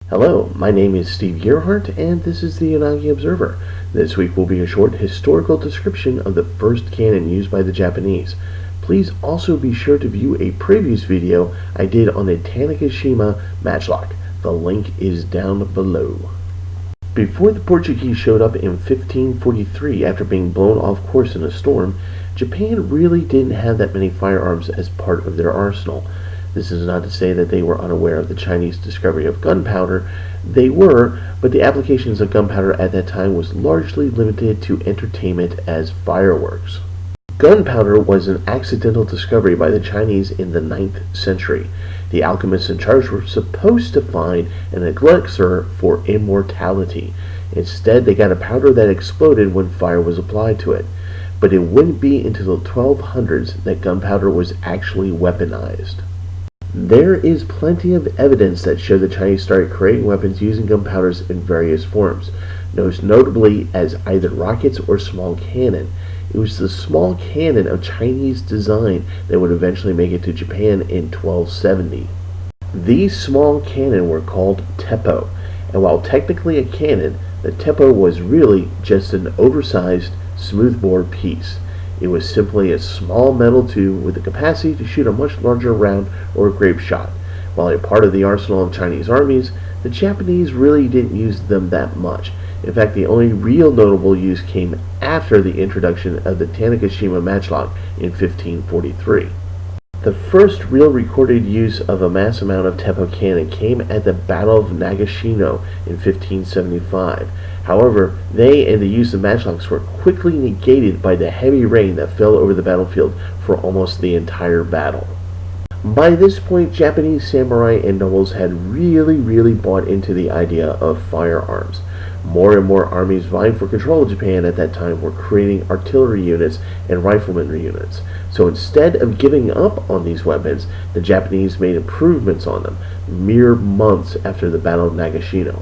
Hello, my name is Steve Gerhardt, and this is the Unagi Observer. This week will be a short historical description of the first cannon used by the Japanese. Please also be sure to view a previous video I did on the Tanegashima matchlock. The link is down below. Before the Portuguese showed up in 1543 after being blown off course in a storm, Japan really didn't have that many firearms as part of their arsenal. This is not to say that they were unaware of the Chinese discovery of gunpowder. They were, but the applications of gunpowder at that time was largely limited to entertainment as fireworks. Gunpowder was an accidental discovery by the Chinese in the 9th century. The alchemists in charge were supposed to find an elixir for immortality. Instead, they got a powder that exploded when fire was applied to it. But it wouldn't be until the 1200s that gunpowder was actually weaponized. There is plenty of evidence that show the Chinese started creating weapons using gunpowders in various forms, most notably as either rockets or small cannon. It was the small cannon of Chinese design that would eventually make it to Japan in 1270. These small cannon were called Teppo, and while technically a cannon, the Teppo was really just an oversized smoothbore piece. It was simply a small metal tube with the capacity to shoot a much larger round or grape shot. While a part of the arsenal of Chinese armies, the Japanese really didn't use them that much. In fact, the only real notable use came after the introduction of the Tanegashima matchlock in 1543. The first real recorded use of a mass amount of Teppo cannon came at the Battle of Nagashino in 1575. However, they and the use of matchlocks were quickly negated by the heavy rain that fell over the battlefield for almost the entire battle. By this point, Japanese samurai and nobles had really bought into the idea of firearms. More and more armies vying for control of Japan at that time were creating artillery units and riflemen units. So instead of giving up on these weapons, the Japanese made improvements on them, mere months after the Battle of Nagashino.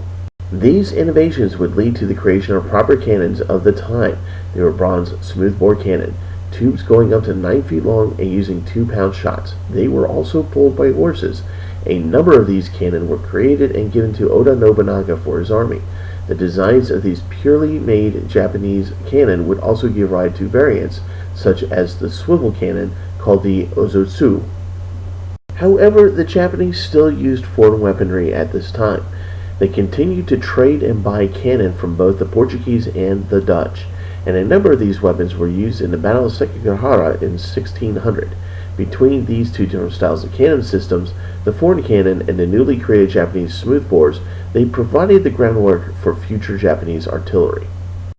These innovations would lead to the creation of proper cannons of the time. They were bronze smoothbore cannon, tubes going up to 9 feet long and using 2-pound shots. They were also pulled by horses. A number of these cannon were created and given to Oda Nobunaga for his army. The designs of these purely made Japanese cannon would also give rise to variants, such as the swivel cannon called the Ozotsu. However, the Japanese still used foreign weaponry at this time. They continued to trade and buy cannon from both the Portuguese and the Dutch, and a number of these weapons were used in the Battle of Sekigahara in 1600. Between these two different styles of cannon systems, the foreign cannon and the newly created Japanese smoothbores, they provided the groundwork for future Japanese artillery.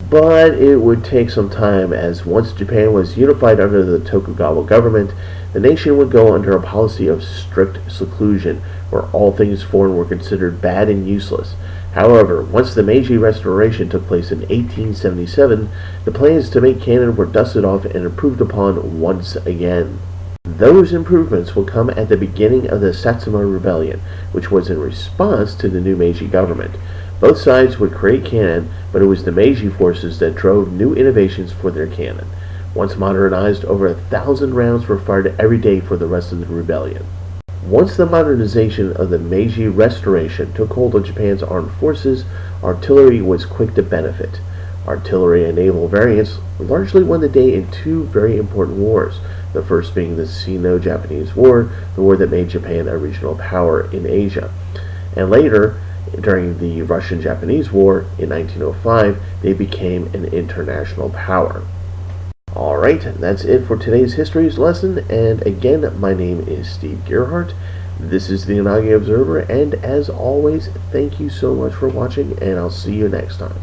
But it would take some time, as once Japan was unified under the Tokugawa government, the nation would go under a policy of strict seclusion, where all things foreign were considered bad and useless. However, once the Meiji Restoration took place in 1877, the plans to make cannon were dusted off and improved upon once again. Those improvements will come at the beginning of the Satsuma Rebellion, which was in response to the new Meiji government. Both sides would create cannon, but it was the Meiji forces that drove new innovations for their cannon. Once modernized, over 1,000 rounds were fired every day for the rest of the rebellion. Once the modernization of the Meiji Restoration took hold of Japan's armed forces, artillery was quick to benefit. Artillery and naval variants largely won the day in two very important wars, the first being the Sino-Japanese War, the war that made Japan a regional power in Asia. And later, during the Russian-Japanese War in 1905, they became an international power. Alright, that's it for today's histories lesson, and again, my name is Steve Gerhardt. This is the Unagi Observer, and as always, thank you so much for watching, and I'll see you next time.